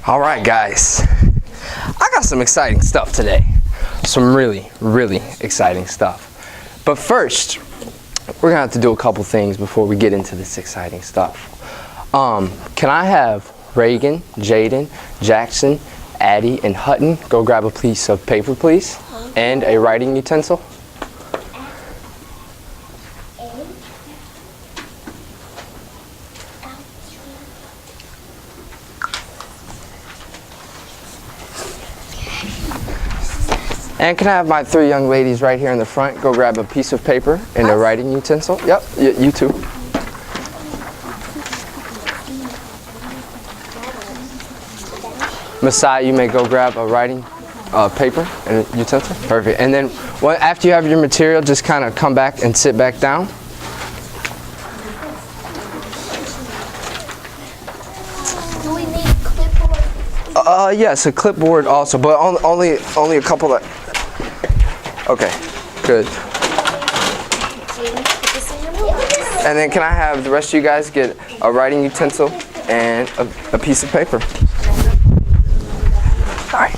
All right, guys, I got some exciting stuff today. Some really, really exciting stuff. But first, we're gonna have to do a couple things before we get into this exciting stuff. Can I have Reagan, Jaden, Jackson, Addie, and Hutton go grab a piece of paper, please, and a writing utensil? And can I have my three young ladies right here in the front go grab a piece of paper and a writing utensil? Yep, you too. Messiah, you may go grab a writing paper and a utensil. Perfect. And then after you have your material, just kind of come back and sit back down. Do we need clipboard? Yes, a clipboard also, but only a couple of. Okay, good. And then can I have the rest of you guys get a writing utensil and a piece of paper? All right.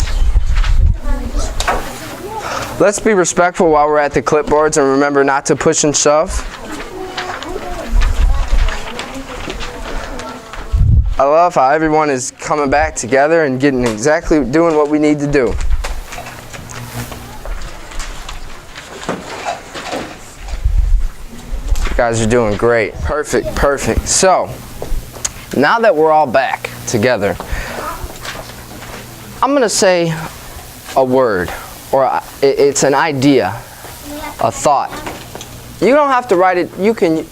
Let's be respectful while we're at the clipboards and remember not to push and shove. I love how everyone is coming back together and doing what we need to do. You guys are doing great. Perfect, perfect. So, now that we're all back together, I'm gonna say a word, or it's an idea, a thought. You don't have to write it. You can.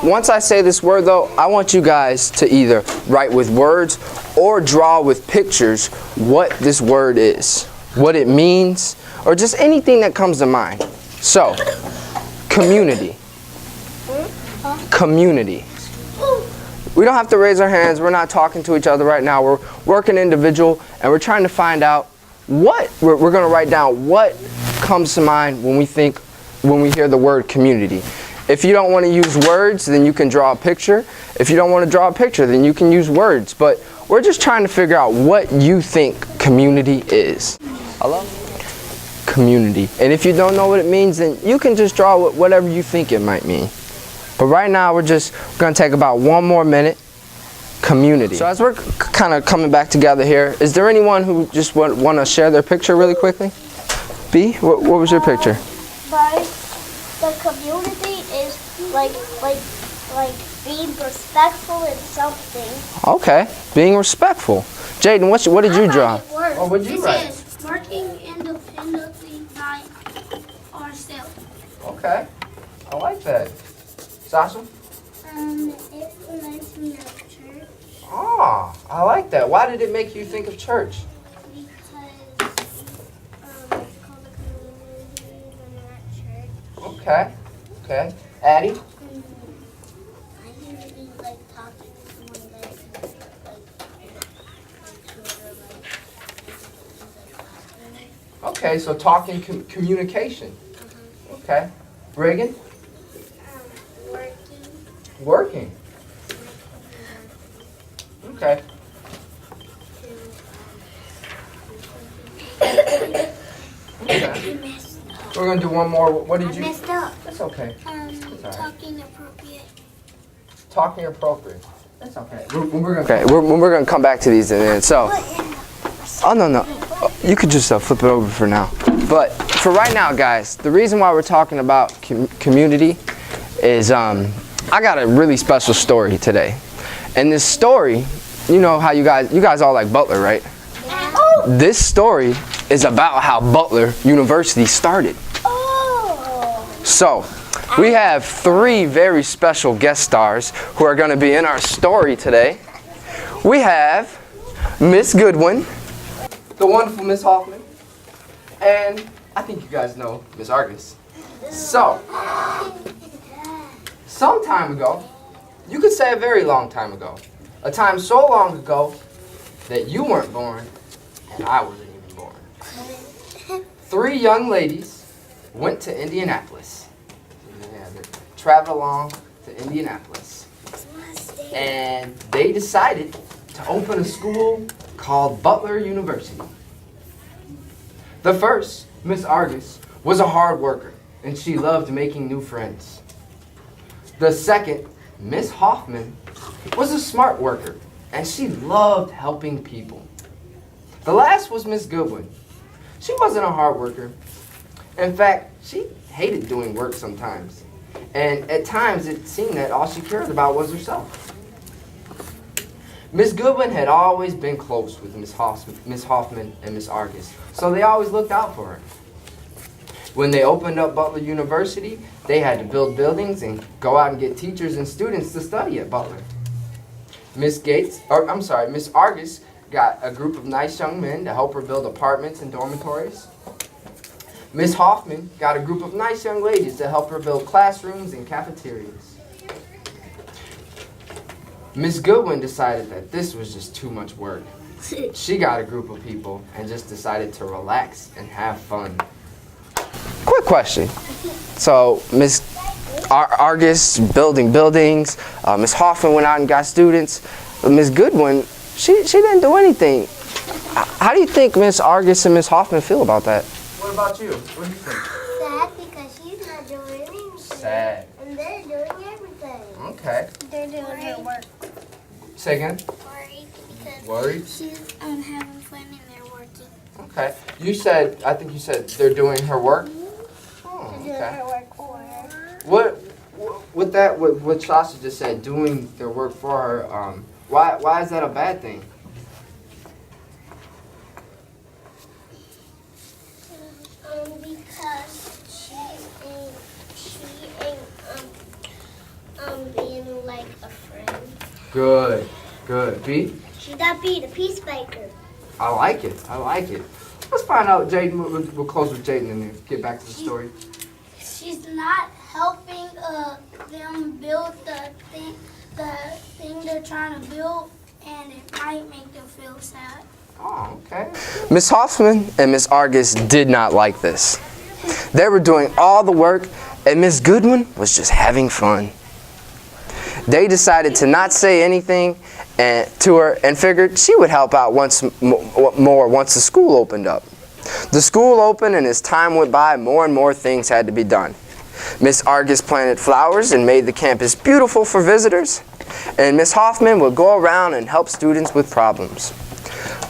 Once I say this word, though, I want you guys to either write with words or draw with pictures what this word is, what it means, or just anything that comes to mind. So, community. Community. We don't have to raise our hands. We're not talking to each other right now. We're working individual, and we're trying to find out what we're going to write down. What comes to mind when we hear the word community? If you don't want to use words, then you can draw a picture. If you don't want to draw a picture, then you can use words. But we're just trying to figure out what you think community is. Hello? Community. And if you don't know what it means, then you can just draw whatever you think it might mean. But right now, we're going to take about 1 more minute. Community. So as we're kind of coming back together here, is there anyone who just want to share their picture really quickly? B, what was your picture? The community is like being respectful in something. Okay, being respectful. Jaden, what did you draw? Oh, what did you write? It says working independently by ourselves. Okay, I like that. Sasha? It reminds me of church. Oh, I like that. Why did it make you think of church? Because it's called a community when we're at church. Okay, okay. Addie? I usually like talking to someone that Okay, so talking, communication. Okay. Reagan? Working. Okay. Okay. We're gonna do one more. What did you? I messed up. That's okay. Talking appropriate. Talking appropriate. That's okay. We're gonna come back to these in a minute. So. Oh no. You could just flip it over for now. But for right now, guys, the reason why we're talking about community is I got a really special story today. And this story, you know how you guys all like Butler, right? Yeah. Oh. This story is about how Butler University started. Oh. So, we have 3 very special guest stars who are going to be in our story today. We have Miss Goodwin, the wonderful Miss Hoffman, and I think you guys know Miss Argus. So, some time ago, you could say a very long time ago, a time so long ago that you weren't born and I wasn't even born. 3 young ladies went to Indianapolis. They traveled along to Indianapolis. And they decided to open a school called Butler University. The first, Miss Argus, was a hard worker, and she loved making new friends. The second, Miss Hoffman, was a smart worker, and she loved helping people. The last was Miss Goodwin. She wasn't a hard worker. In fact, she hated doing work sometimes. And at times, it seemed that all she cared about was herself. Miss Goodwin had always been close with Miss Hoffman and Miss Argus, so they always looked out for her. When they opened up Butler University, they had to build buildings and go out and get teachers and students to study at Butler. Miss Argus got a group of nice young men to help her build apartments and dormitories. Miss Hoffman got a group of nice young ladies to help her build classrooms and cafeterias. Miss Goodwin decided that this was just too much work. She got a group of people and just decided to relax and have fun. Quick question. So, Miss Argus building buildings, Miss Hoffman went out and got students. Miss Goodwin, she didn't do anything. How do you think Miss Argus and Miss Hoffman feel about that? What about you? What do you think? Sad because she's not doing anything. Sad. And they're doing everything. Okay. They're doing her work. Say again? Worried because Worried? she's having fun and they're working. Okay. I think you said they're doing her work? Oh, They're doing okay. her work for her. What Sasha just said, doing their work for her, why is that a bad thing? Because she ain't being like a friend. Good. B? She's not being a peacemaker. I like it. Let's find out, Jaden. We'll close with Jaden and then get back to the story. She's not helping them build the thing they're trying to build, and it might make them feel sad. Oh, okay. Miss Hoffman and Miss Argus did not like this. They were doing all the work, and Miss Goodwin was just having fun. They decided to not say anything to her and figured she would help out once the school opened up. The school opened, and as time went by, more and more things had to be done. Miss Argus planted flowers and made the campus beautiful for visitors, and Miss Hoffman would go around and help students with problems.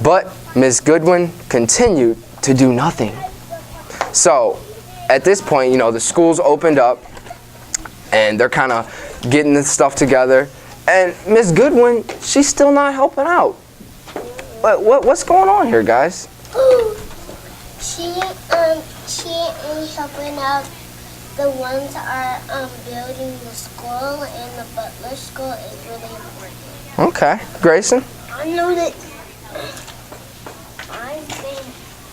But Miss Goodwin continued to do nothing. So, at this point, the school's opened up, and they're kind of getting this stuff together. And Miss Goodwin, she's still not helping out. What's going on here, guys? She ain't helping out the ones that are building the school, and the Butler school is really important. Okay, Grayson? I know that. I think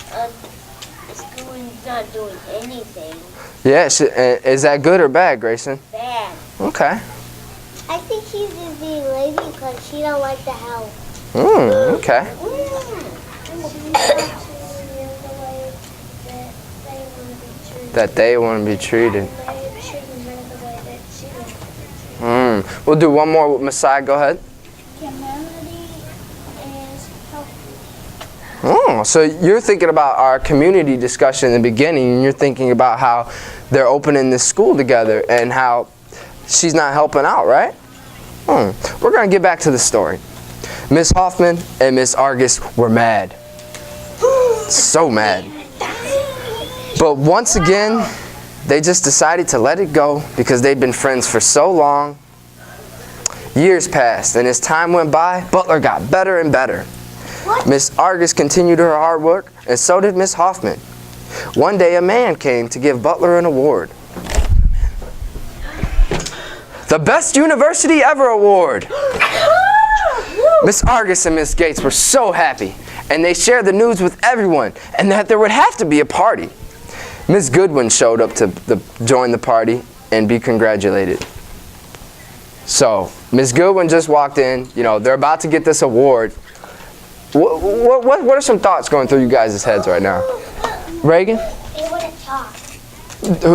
the school is not doing anything. Yeah, is that good or bad, Grayson? Bad. Okay. I think she's just being lazy because she don't like the help. Okay. That they want to be treated. We'll do one more with Messiah. Go ahead. Community is helpful. Oh, so you're thinking about our community discussion in the beginning, and you're thinking about how they're opening this school together and how she's not helping out, right? We're going to get back to the story. Miss Hoffman and Miss Argus were mad. So mad. But once again, they just decided to let it go because they'd been friends for so long. Years passed, and as time went by, Butler got better and better. Miss Argus continued her hard work, and so did Miss Hoffman. One day, a man came to give Butler an award. The Best University Ever Award! Miss Argus and Miss Gates were so happy, and they shared the news with everyone, and that there would have to be a party. Miss Goodwin showed up to join the party and be congratulated. So, Miss Goodwin just walked in. They're about to get this award. What are some thoughts going through you guys' heads right now? Reagan? They wouldn't talk.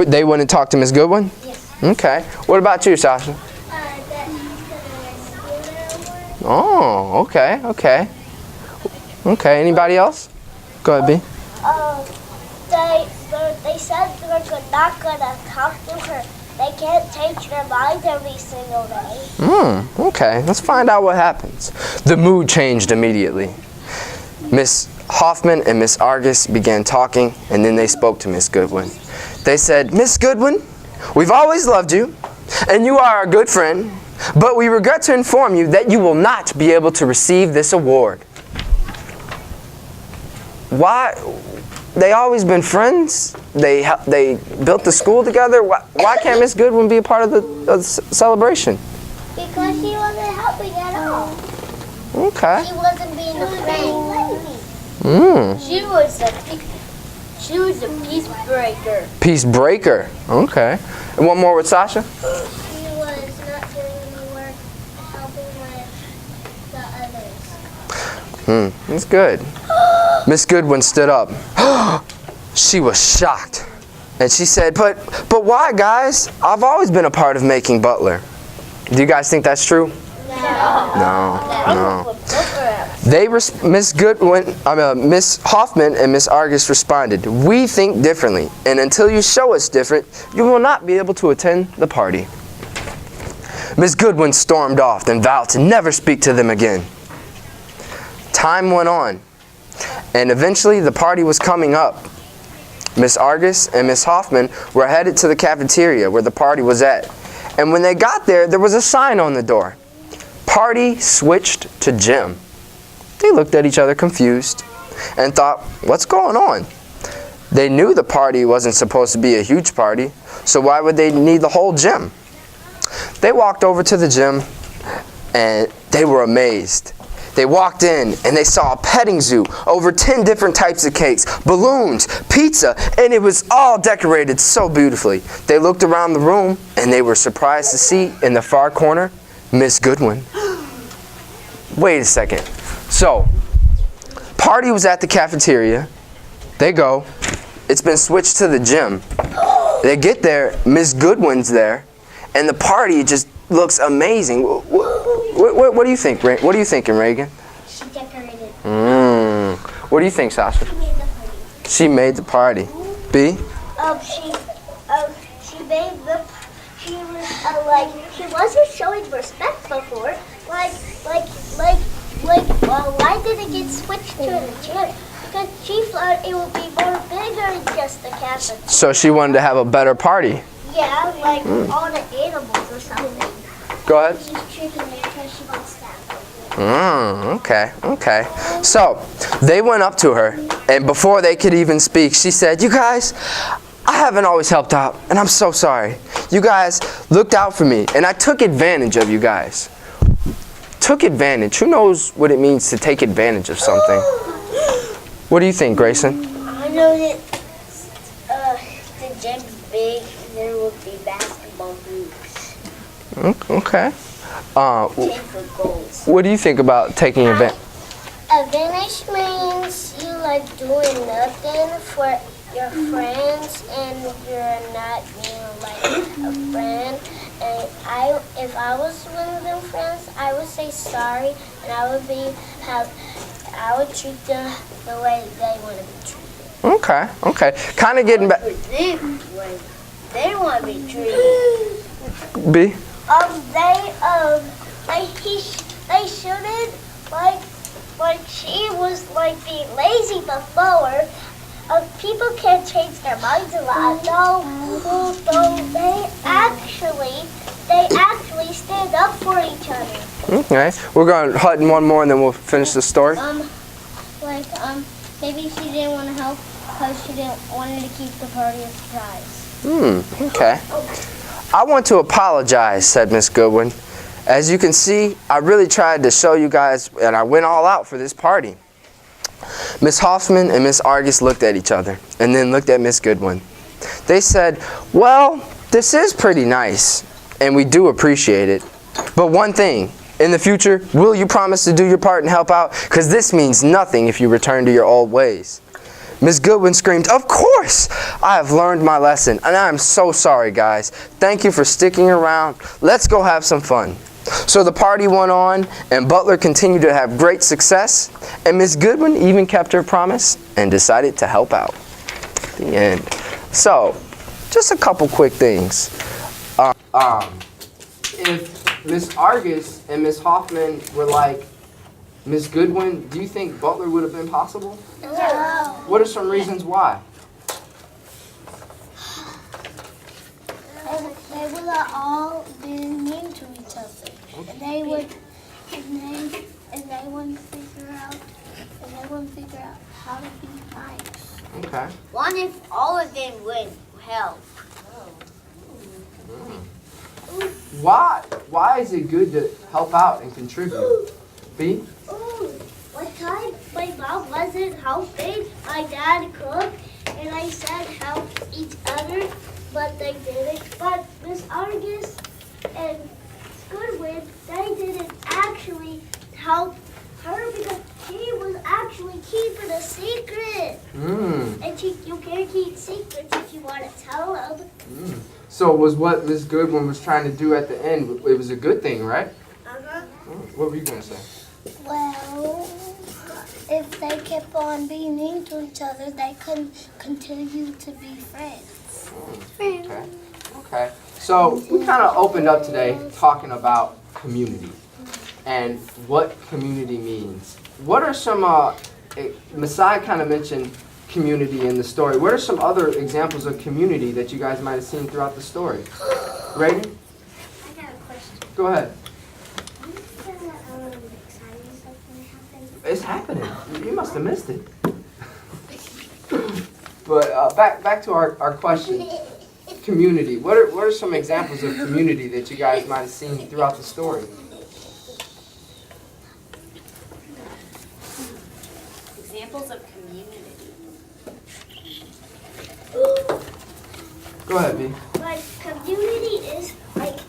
They wouldn't talk to Miss Goodwin? Yes. Okay. What about you, Sasha? That he's gonna steal their award. Oh, okay. Okay, anybody else? Go ahead, B. They said they're not gonna talk to her. They can't change their minds every single day. Okay, let's find out what happens. The mood changed immediately. Miss Hoffman and Miss Argus began talking, and then they spoke to Miss Goodwin. They said, Miss Goodwin, we've always loved you, and you are a good friend, but we regret to inform you that you will not be able to receive this award. Why? They always been friends. They built the school together. Why can't Miss Goodwin be a part of the celebration? Because she wasn't helping at all. Okay. She wasn't being a friend. She was a peace breaker. Peace breaker. Okay. And one more with Sasha. She was not doing any work helping with the others. That's good. Miss Goodwin stood up. She was shocked. And she said, but why, guys? I've always been a part of making Butler. Do you guys think that's true? No. Miss Hoffman and Miss Argus responded, we think differently, and until you show us different, you will not be able to attend the party. Miss Goodwin stormed off and vowed to never speak to them again. Time went on, and eventually the party was coming up. Miss Argus and Miss Hoffman were headed to the cafeteria where the party was at. And when they got there, there was a sign on the door. Party switched to gym. They looked at each other confused and thought, what's going on? They knew the party wasn't supposed to be a huge party, so why would they need the whole gym? They walked over to the gym and they were amazed. They walked in and they saw a petting zoo, over 10 different types of cakes, balloons, pizza, and it was all decorated so beautifully. They looked around the room and they were surprised to see in the far corner, Miss Goodwin. Wait a second. So, party was at the cafeteria. They go. It's been switched to the gym. They get there, Miss Goodwin's there, and the party just looks amazing. What do you think, what are you thinking, Reagan? She decorated. What do you think, Sasha? She made the party. B? She wasn't showing respect before. Why did it get switched to the gym? Because she thought it would be more bigger than just the cafeteria. So she wanted to have a better party. Yeah, like all the animals or something. Go ahead. She's tricking me because she wants that. Okay. So, they went up to her, and before they could even speak, she said, you guys, I haven't always helped out, and I'm so sorry. You guys looked out for me, and I took advantage of you guys. Took advantage. Who knows what it means to take advantage of something? What do you think, Grayson? I know that the gym's big, and there will be basketball hoops. Okay. 10 for goals. What do you think about taking advantage? Advantage means you like doing nothing for your friends and you're not being like a friend. And if I was one of them friends, I would say sorry and I would treat them the way they want to be treated. Okay. Kind of getting back. They want to be treated. B? They shouldn't like she was like being lazy before. People can't change their minds a lot. No, they actually stand up for each other. Okay. We're going to hut in one more and then we'll finish the story. Maybe she didn't want to help because she wanted to keep the party a surprise. Okay. I want to apologize, said Miss Goodwin. As you can see, I really tried to show you guys, and I went all out for this party. Miss Hoffman and Miss Argus looked at each other, and then looked at Miss Goodwin. They said, well, this is pretty nice, and we do appreciate it. But one thing, in the future, will you promise to do your part and help out? Because this means nothing if you return to your old ways. Miss Goodwin screamed, of course! I have learned my lesson, and I am so sorry, guys. Thank you for sticking around. Let's go have some fun. So the party went on, and Butler continued to have great success, and Miss Goodwin even kept her promise and decided to help out. The end. So, just a couple quick things. If Miss Argus and Miss Hoffman were like Miss Goodwin, do you think Butler would have been possible? No. What are some reasons why? They would have all been mean to each other, and they wouldn't figure out how to be nice. Okay. What if all of them would help? Why is it good to help out and contribute? B? One time, my mom wasn't helping my dad cook, and I said help each other, but they didn't. But Miss Argus and Goodwin, they didn't actually help her because she was actually keeping a secret. And you can't keep secrets if you want to tell them. So was what Miss Goodwin was trying to do at the end, it was a good thing, right? What were you going to say? Well, if they kept on being mean to each other, they couldn't continue to be friends. Okay. So we kind of opened up today talking about community and what community means. What are some, Masai kind of mentioned community in the story. What are some other examples of community that you guys might have seen throughout the story? Reagan? I got a question. Go ahead. Exciting stuff when it happens. It's happening. You must have missed it. But back to our question. Community. What are some examples of community that you guys might have seen throughout the story? Examples of community. Go ahead, B. Like community is like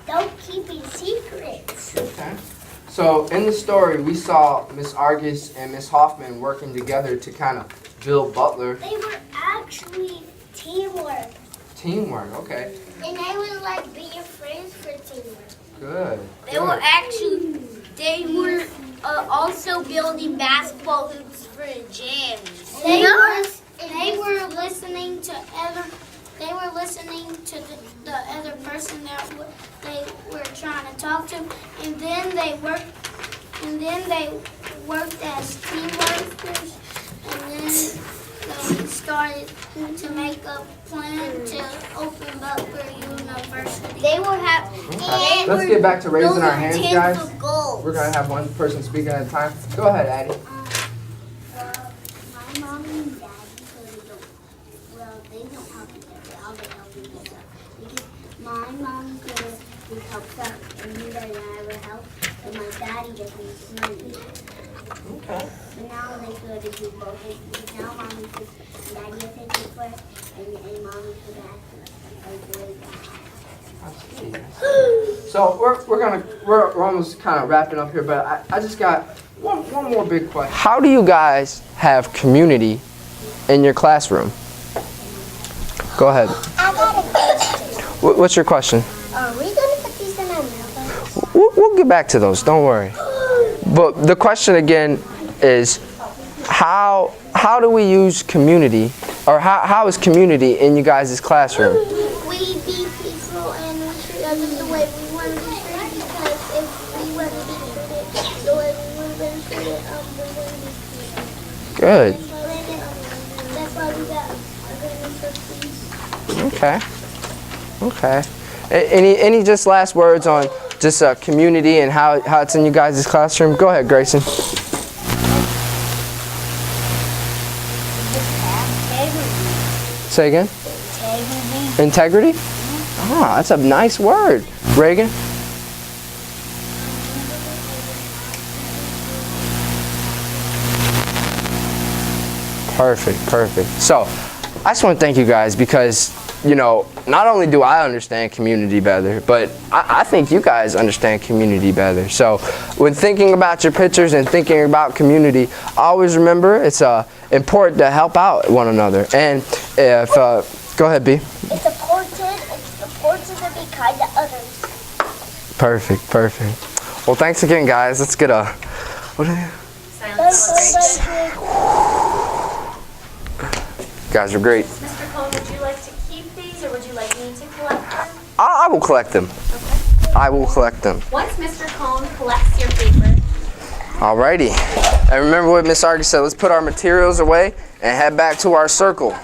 don't keeping secrets. Okay. So in the story, we saw Miss Argus and Miss Hoffman working together to kind of build Butler. They were actually teamwork. Teamwork, okay. And they would like be your friends for teamwork. Good. They were also building basketball hoops for gyms. They were listening to the other person that they were trying to talk to, and then they worked as team workers, and then they started to make a plan to open Butler University. They will have. Okay. Let's get back to raising our hands, guys. Goals. We're gonna have one person speaking at a time. Go ahead, Addie. My mom and dad they don't help each other. All they help each other. Because my mom helps out, and he doesn't ever help, and my daddy just needs money. Okay. But now they go to do both. Because now mommy says daddy will take it first, and mommy for that. So we're almost kind of wrapping up here, but I just got one more big question. How do you guys have community in your classroom? Go ahead. I got a question. What's your question? Are we gonna put these in our mailbox? We'll get back to those. Don't worry. But the question again is, how do we use community, or how is community in you guys' classroom? We be peaceful and we treat others the way we want to be treated, because if we want to be treated the way we want to be treated, we wouldn't be treated. Good. That's why we got a good peace. Okay. Any just last words on just community and how it's in you guys' classroom? Go ahead, Grayson. Say again? Integrity? Ah, that's a nice word. Reagan? Perfect. So, I just want to thank you guys because, not only do I understand community better, but I think you guys understand community better. So, when thinking about your pictures and thinking about community, always remember it's important to help out one another. And if, go ahead, B. It's important to be kind to others. Perfect, perfect. Well, thanks again, guys. Let's get a. What are they? Silent celebration. You guys are great. Mr. Cohn, would you like to keep these or would you like me to collect them? I will collect them. Okay. I will collect them. Once Mr. Cohn collects your paper, Alrighty. And remember what Miss Argy said. Let's put our materials away and head back to our circle.